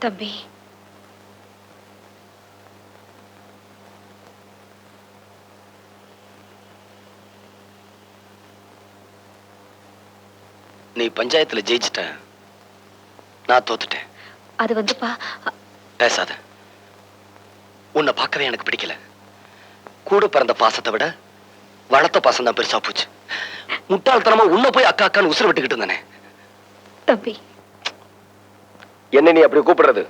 தம்பி, நீ பஞ்சாயத்துல ஜெயிச்சிட்ட, நான் தோத்துட்டேன். அது வந்துப்பா. பேசாத. உன்னை பார்க்கவே எனக்கு பிடிக்கல. கூட பிறந்த பாசத்தை விட வளர்த்த பாசம் தான் பெருசா போச்சு. முட்டாள்தனமா உன்னை போய் அக்கா அக்கான்னு உசுர விட்டுக்கிட்டு இருந்தானே. தம்பி, என்ன நீ அப்படி கூப்பிடுறது?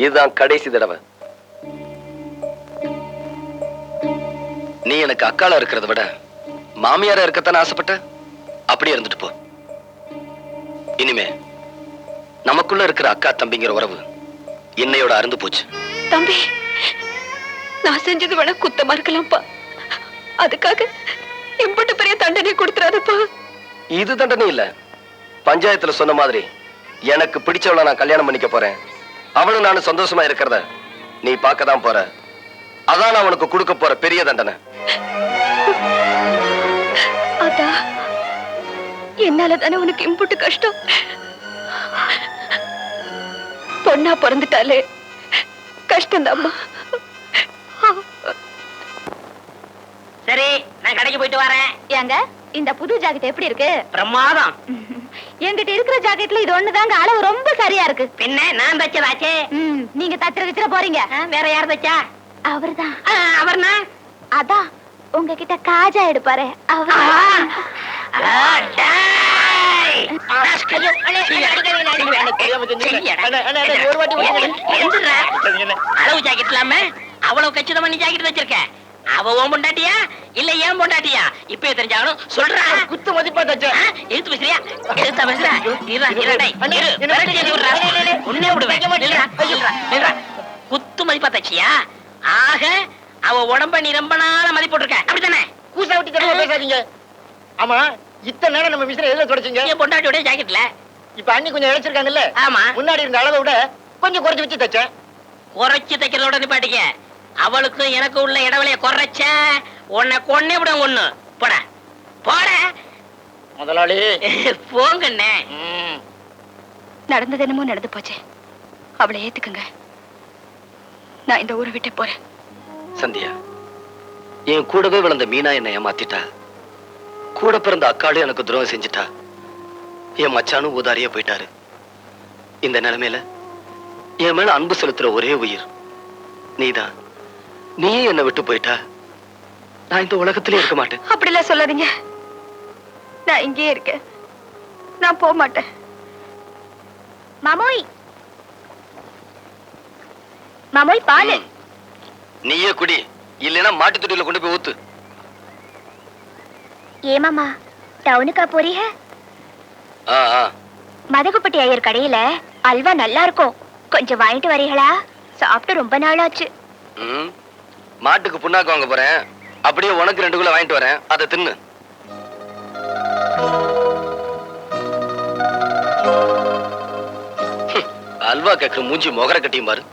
இதுதான் கடைசி தடவை. நீ எனக்கு அக்கால இருக்கிறத விட மாமியாரா இருக்கத்தானே ஆசைப்பட்ட. அப்படியே இருந்துட்டு போ. இனிமே நமக்குள்ள இருக்கிற அக்கா தம்பிங்கிற உறவு என்னையோட அருந்து போச்சு. தம்பி, நான் செஞ்சது வேணா குத்தமா இருக்கலாம்ப்பா. அதுக்காக எம்பட்டு பெரிய தண்டனை கொடுத்துறாதப்பா. இது தண்டனை இல்ல. பஞ்சாயத்துல சொன்ன மாதிரி எனக்கு பிடிச்சவளை நான் கல்யாணம் பண்ணிக்க போறேன். அவளும் நானும் சந்தோஷமா இருக்கிறத நீ பார்க்க தான் போற. அதான் நான் உனக்கு கொடுக்க போற பெரிய தண்டனை. அதா, என்னால தானே உனக்கு இம்புட்டு கஷ்டம். பொண்ணா பிறந்துட்டாலே கஷ்டம்தாம்மா. சரி, நான் கடைக்கு போயிட்டு வரேன். ஏங்க, இந்த புது ஜாக்கெட் எப்படி இருக்கு? பிரமாதம். என்கிட்ட இருக்கிற ஜாக்கெட்ல இது ஒண்ணுதாங்க அளவு ரொம்ப சரியா இருக்கு. பின்ன நான் தச்சதாச்சே. நீங்க தச்சிர போறீங்க. வேற யார் தச்சா? அவர்தான். அவர்னா? அதான் உங்ககிட்ட காஜா எடுப்பாரு அவர். அளவு ஜாக்கெட் இல்லாம அவ்வளவு கச்சிதமா நீ ஜாக்கெட் வச்சிருக்க. அவ ஓம் பொண்டாட்டியா இல்ல ஏன் பொண்டாட்டியா? இப்ப தெரிஞ்சாலும் சொல்றா. குத்து மதிப்பா தச்ச. எழுத்து பேசுறியா? எழுத்தா பேசுற? உன்னே விடுவேன். குத்து மதிப்பா தச்சியா? ஆக அவ உடம்ப நீ ரொம்ப நாள மதிப்பு போட்டிருக்க, அப்படித்தானே? கூசா விட்டு தடவை பேசாதீங்க. ஆமா, இத்தனை நேரம் நம்ம மிஸ்ர எதுல தொடச்சீங்க? என் பொண்டாட்டியோட ஜாக்கெட்ல. இப்ப அண்ணி கொஞ்சம் இழைச்சிருக்காங்கல்ல? ஆமா. முன்னாடி இருந்த அளவை விட கொஞ்சம் குறைச்சு வச்சு தச்சேன். குறைச்சு தைக்கிறதோட நிப்பாட்டிக்க. அவளுக்கும் எனக்கு உள்ள இடைவெளிய குறைச்ச உன்னை கொன்னே விட. ஒண்ணு போட போட முதலாளி. போங்கண்ணே. நடந்தது என்னமோ நடந்து போச்சு. அவளை ஏத்துக்குங்க. நான் இந்த ஊரை விட்டு போறேன். சந்தியா, என் கூடவே வளர்ந்த மீனா என்னை ஏமாத்திட்டா. கூட பிறந்த அக்காளும் எனக்கு துரோகம் செஞ்சுட்டா. என் மச்சானும் ஊதாரியா போயிட்டாரு. இந்த நிலைமையில என் மேல அன்பு செலுத்துற ஒரே உயிர் நீதான். நீயே என்னை விட்டு போயிட்டா நான் இந்த உலகத்திலே இருக்க மாட்டேன். அப்படிலாம் சொல்லாதீங்க. நான் இங்கேயே இருக்கேன். நான் போக மாட்டேன். மாமோய், மாமோய் பாலு. நீயே குடி, இல்லைன்னா மாட்டு தொட்டியில கொண்டு போய் ஊத்து. ஏ மாமா, டவுனுக்கா போறீங்க? மதகுப்பட்டி ஐயர் கடையில அல்வா நல்லா இருக்கும், கொஞ்சம் வாங்கிட்டு வரீங்களா? சாப்பிட்டு ரொம்ப நாள் ஆச்சு. மாட்டுக்கு புண்ணாக்கு வாங்க போறேன். அப்படியே உனக்கு 2 கிலோ வாங்கிட்டு வரேன், அதை தின்னு. அல்வா கேக்குற மூஞ்சி மொகர கட்டியும் பாரு.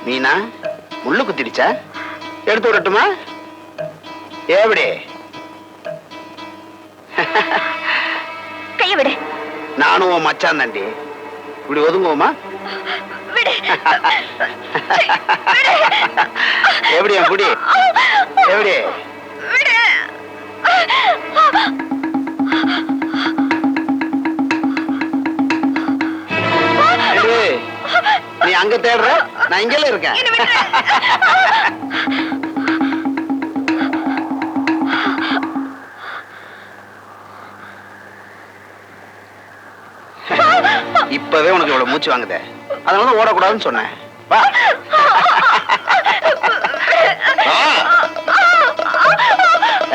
மீனா, முள்ளு குத்திடுச்சா? எடுத்து விடட்டுமா? எப்படி? கைய விடு. நானும் உன் மச்சான் தாண்டி. இப்படி ஒதுங்குவோமா? எப்படி என் குடி? எப்படி? நீ அங்க தேடுற, நான் இங்கல இருக்கேன். இப்பவே உனக்கு இவ்வளவு மூச்சு வாங்குதே, அதனால ஓடக்கூடாதுன்னு சொன்னேன். வா.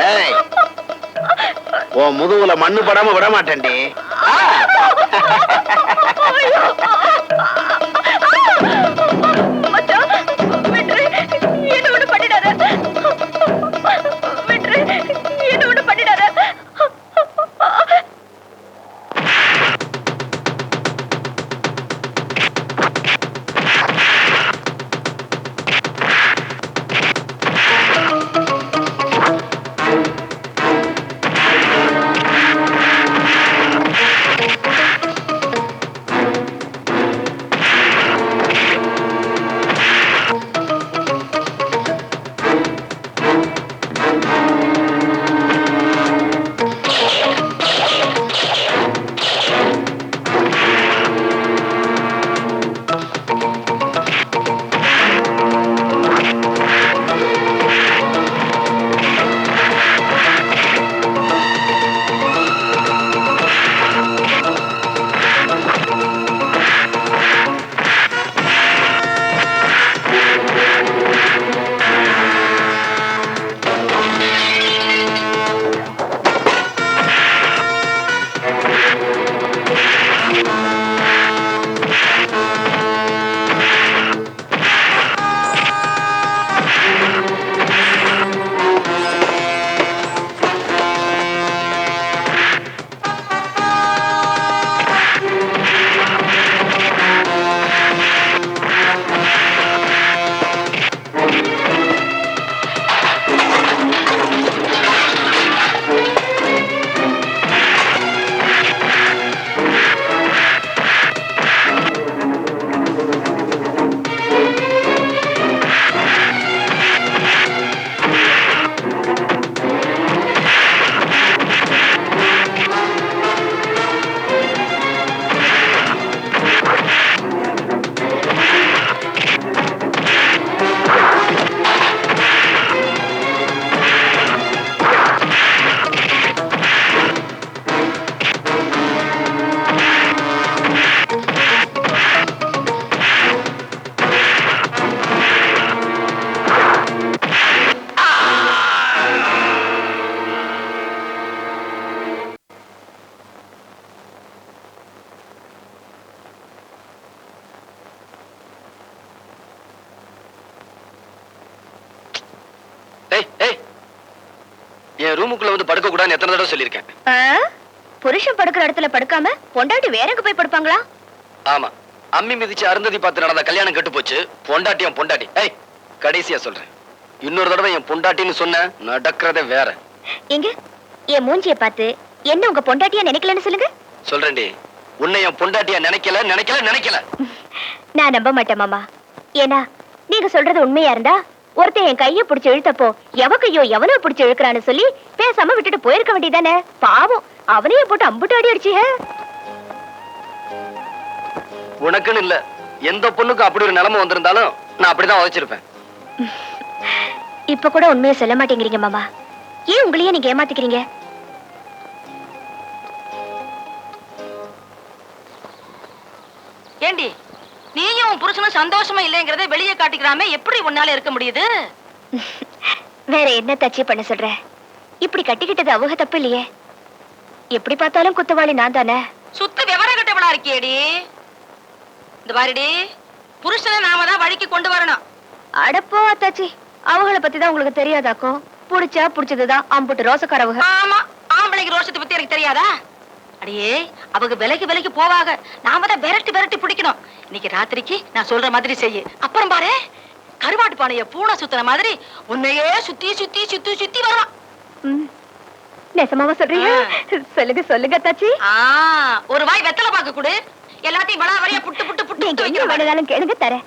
ஏய், உன் முதுகுல மண்ணு படாம விட மாட்டேன்டி. ஏய் ஏய் என் ரூமுக்குள்ள வந்து படுக்க கூடாதுன்னு எத்தனை தடவை சொல்லியிருக்கேன். ஆ? புருஷன் படுக்கிற இடத்துல படுக்காம பொண்டாட்டி வேற எங்க போய் படுப்பாங்களா? ஆமா, அம்மி மிதிச்சு அருந்ததி பார்த்து நடந்த கல்யாணம் கெட்டு போச்சு. பொண்டாட்டி என் பொண்டாட்டி. ஏய், கடைசியா சொல்றேன், இன்னொரு தடவை என் பொண்டாட்டின்னு சொன்ன நடக்கிறதே வேற. எங்க என் மூஞ்சிய பார்த்து என்ன உங்க பொண்டாட்டியா நினைக்கலன்னு சொல்லுங்க. சொல்றேன்டி, உன்னை என் பொண்டாட்டியா நினைக்கல நினைக்கல நினைக்கல. நான் நம்ப மாட்டேன் மாமா. ஏன்னா நீங்க சொல்றது உண்மையா இருந்தா ஒருத்தன் என் கைய பிடிச்சு இழுத்தப்போ எவக்கையோ எவனோ பிடிச்சு இழுக்கிறான்னு சொல்லி பேசாம விட்டுட்டு போயிருக்க வேண்டியதானே. பாவம், அவனையே போட்டு அம்புட்டு அடி அடிச்சீங்க. உனக்குன்னு இல்ல, எந்த பொண்ணுக்கும் அப்படி ஒரு நிலைமை வந்திருந்தாலும் நான் அப்படிதான் உழைச்சிருப்பேன். இப்ப கூட உண்மையை சொல்ல மாட்டேங்கிறீங்க மாமா. ஏன் உங்களையே நீங்க ஏமாத்திக்கிறீங்க? ஏண்டி, நீயும் புருஷனும் சந்தோஷமா இல்லைங்கிறத வெளியே காட்டிக்கிறாம எப்படி உன்னால இருக்க முடியுது? வேற என்ன தச்சு பண்ண சொல்ற? இப்படி கட்டிக்கிட்டது அவங்க தப்பு இல்லையே. எப்படி பார்த்தாலும் குத்தவாளி நான் தானே. சுத்த விவரம் கட்டவளா இருக்கியேடி. இந்த பாருடி, புருஷனை நாம தான் வழிக்கு கொண்டு வரணும். அடப்போ அத்தாச்சி, அவங்கள பத்தி தான் உங்களுக்கு தெரியாதாக்கும். புடிச்சா புடிச்சதுதான் அம்புட்டு ரோசக்காரவங்க. ஆமா, ஆம்பளைக்கு ரோஷத்தை பத்தி எனக்கு தெரியாதா? அடியே, அவங்க விலைக்கு போவாங்க, நாம தான் விரட்டி விரட்டி பிடிக்கணும். இன்னைக்கு ராத்திரிக்கு நான் சொல்ற மாதிரி செய்யு. அப்புறம் பாரு, கருவாட்டு பானைய பூனை சுத்துற மாதிரி உன்னையே சுத்தி சுத்தி சுத்தி சுத்தி வருவான். நெசமாவா சொல்றீங்க? சொல்லுங்க சொல்லுங்க அத்தாச்சி. ஒரு வாய் வெத்தலை பாக்க கொடு, எல்லாத்தையும் வளா வழியா புட்டு புட்டு புட்டு நீங்க என்ன வேணும்னாலும் கேளுங்க, தரேன்.